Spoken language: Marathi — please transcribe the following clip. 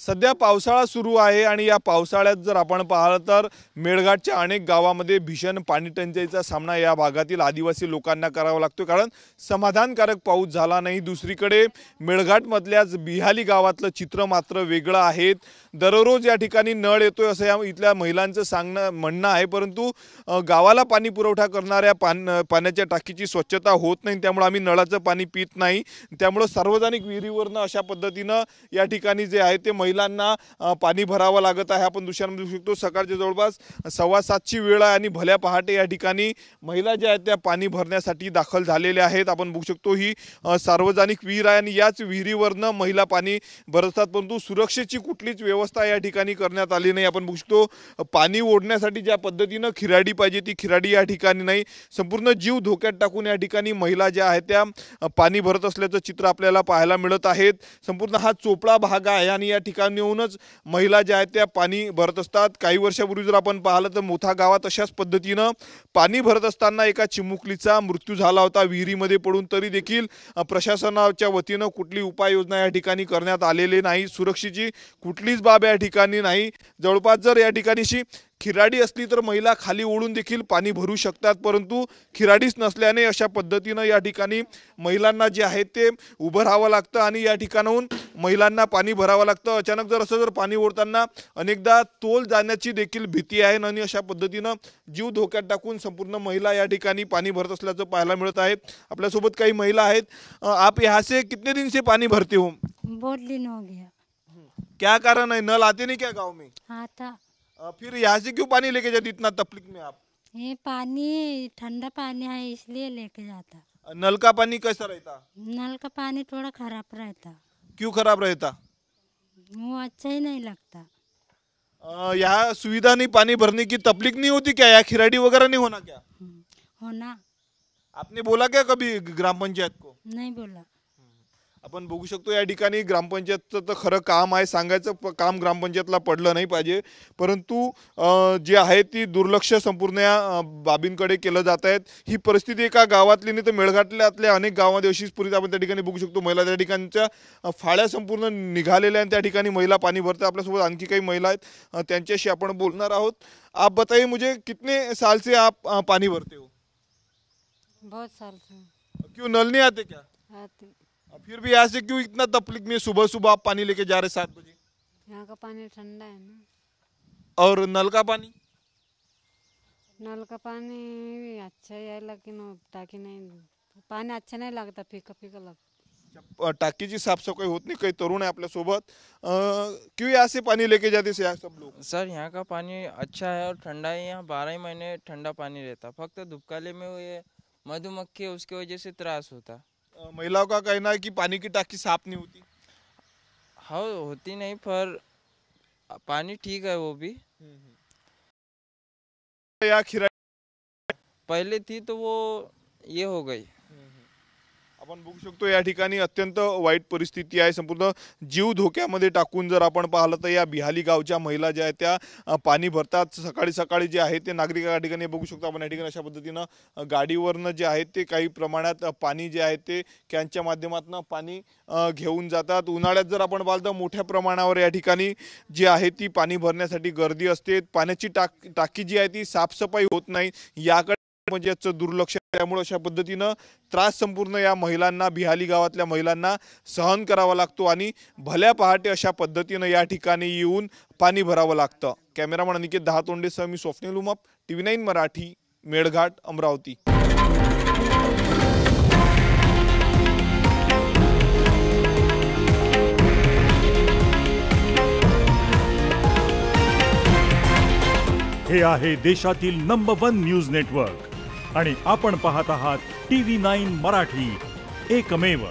सध्या पावसाळा सुरू आहे आणि या पावसाळ्यात जर आपण पाहिलं तर मेळघाटच्या अनेक गावांमध्ये भीषण पाणी टंचाईचा सामना या भागातील आदिवासी लोकांना करावा लागतो, कारण समाधानकारक पाऊस झाला नाही। दुसरीकडे मेळघाटमधल्याच बिहाली गावातलं चित्र मात्र वेगळं आहे। दररोज या ठिकाणी नळ येतोय असं या इथल्या महिलांचं म्हणणं आहे, परंतु गावाला पाणी पुरवठा करणाऱ्या पाण्याच्या टाकीची स्वच्छता होत नाही, त्यामुळे आम्ही नळाचं पाणी पित नाही। त्यामुळे सार्वजनिक विहिरीवरनं अशा पद्धतीनं या ठिकाणी जे आहे ते महिलांना पाणी भरावं लागत आहे। आपण दृश्यांमध्ये बघू शकतो सकाळच्या जवळपास 7:15ची वेळ आहे आणि भल्या पहाटे या ठिकाणी महिला ज्या आहेत त्या पाणी भरण्यासाठी दाखल झालेल्या आहेत। आपण बघू शकतो ही सार्वजनिक विहीर आहे आणि याच विहिरीवरनं महिला पाणी भरतात, परंतु सुरक्षेची कुठलीच व्यवस्था या ठिकाणी करण्यात आली नाही। आपण बघू शकतो पाणी ओढण्यासाठी ज्या पद्धतीनं खिराडी पाहिजे ती खिराडी या ठिकाणी नाही। संपूर्ण जीव धोक्यात टाकून या ठिकाणी महिला ज्या आहेत त्या पाणी भरत असल्याचं चित्र आपल्याला पाहायला मिळत आहे। संपूर्ण हा चोपडा भाग आहे आणि या ठिकाणी येऊनच महिला ज्या आहेत त्या पाणी भरत असतात। काही वर्षापूर्वी जर आपण पाहिलं तर मोठा गावात अशाच पद्धतीनं पाणी भरत असताना एका चिमुकलीचा मृत्यू झाला होता विहिरीमध्ये पडून, तरी देखील प्रशासनाच्या वतीनं कुठली उपाययोजना या ठिकाणी करण्यात आलेली नाही। सुरक्षेची कुठलीच बाब या ठिकाणी नाही। जवळपास जर या ठिकाणीशी खिराडी असली तर महिला खाली ओढून देखील पाणी भरू शकतात, परंतु खिराडीच नसल्याने अशा पद्धतीनं या ठिकाणी महिलांना जे आहे ते उभं राहावं लागतं आणि या ठिकाणाहून महिलांना पाणी भरावं लागतं। अचानक जर पाणी ओढताना अनेकदा तोल जाण्याची देखील भीती आहे आणि अशा पद्धतीनं जीव धोक्यात टाकून संपूर्ण महिला या ठिकाणी पाणी भरत असल्याचं पाहायला मिळत आहे। आपल्यासोबत काही महिला आहेत। आप यहाँ से कितने दिन से पानी भरते हो? बहुत दिन हो गया। क्या कारण है, नल आते नहीं क्या गाँव में? आता फिर यहाँ से क्यों पानी लेके जाते इतना तकलीफ में आप? ये पानी ठंडा पानी है इसलिए लेके जाता। नल का पानी कैसा रहता? नल का पानी थोड़ा खराब रहता, क्यों खराब रहता? वो अच्छा ही नहीं लगता। यहाँ सुविधा नहीं, पानी भरने की तकलीफ नहीं होती क्या? यहाँ खिराडी वगैरह नहीं होना क्या? होना। आपने बोला क्या कभी ग्राम पंचायत को? नहीं बोला। आपण बघू शकतो या ठिकाणी ग्रामपंचायतचं तर खरं काम आहे, सांगायचं काम ग्रामपंचायतला पडलं नाही पाहिजे, परंतु जे आहे ती दुर्लक्ष संपूर्ण या बाबींकडे केलं जात आहे। ही परिस्थिती एका गावातली नाही तर मेळघाटल्यातल्या अनेक गावांमध्ये अशीच परिस्थिती आपण त्या ठिकाणी बघू शकतो। महिला त्या ठिकाणच्या फाळ्या संपूर्ण निघालेल्या आणि त्या ठिकाणी महिला पाणी भरतात। आपल्यासोबत आणखी काही महिला आहेत, त्यांच्याशी आपण बोलणार आहोत। आप बताइए मुझे, कितने साल से आप पानी भरते हो? बहुत साल से। क्यों नल नहीं आते क्या? आते। फिर भी यहाँ से क्यों इतना तकलीफ में सुबह सुबह आप पानी लेके जा रहे 7 बजे? यहाँ का पानी ठंडा है ना। और नल का पानी? नल का पानी भी अच्छा ही है लेकिन वो टाकी नहीं, पानी अच्छा नहीं लगता, फीका फीका लगता। टाकीची साफसफाई होत नहीं। कई तरुण है आपल्या सोबत, क्यों यहाँ से पानी लेके जाते से यहाँ सब लोग? सर यहाँ का पानी अच्छा है और ठंडा है, यहाँ 12 ही महीने ठंडा पानी रहता, फक्त धूपकाले में ये मधुमक्खी उसकी वजह से त्रास होता। महिलाओं का कहना है कि पानी की टाकी साफ नहीं होती। हाँ होती नहीं, पर पानी ठीक है वो भी। या खिरा पहले थी तो वो ये हो गई। आपण बघू शकतो या ठिकाणी अत्यंत वाईट परिस्थिती आहे। संपूर्ण जीव धोक्यामध्ये टाकून जर आपण पाहिलं तर या बिहाली गावच्या महिला ज्या आहेत त्या पाणी भरतात। सकाळी सकाळी जे आहे ते नागरिक या ठिकाणी बघू शकतो आपण या ठिकाणी अशा पद्धतीनं गाडीवरनं जे आहे ते काही प्रमाणात पाणी जे आहे ते कॅनच्या माध्यमातून पाणी घेऊन जातात। उन्हाळ्यात जर आपण पाहिलं तर मोठ्या प्रमाणावर या ठिकाणी जी आहे ती पाणी भरण्यासाठी गर्दी असते। पाण्याची टाकी जी आहे ती साफसफाई होत नाही, याकडे पंचायतचं दुर्लक्ष, त्यामुळे अशा पद्धतीनं त्रास संपूर्ण या महिलांना, बिहाली गावातल्या महिलांना सहन करावा लागतो आणि भल्या पहाटे अशा पद्धतीनं या ठिकाणी येऊन पाणी भरावं लागतं। कॅमेरामन अनिकेत दहातोंडेसह मी स्वप्नील उमाप, TV9 मराठी, मेळघाट, अमरावती। हे आहे देशातील नंबर 1 न्यूज नेटवर्क आणि आपण पाहत आहात TV9 मराठी, एकमेव।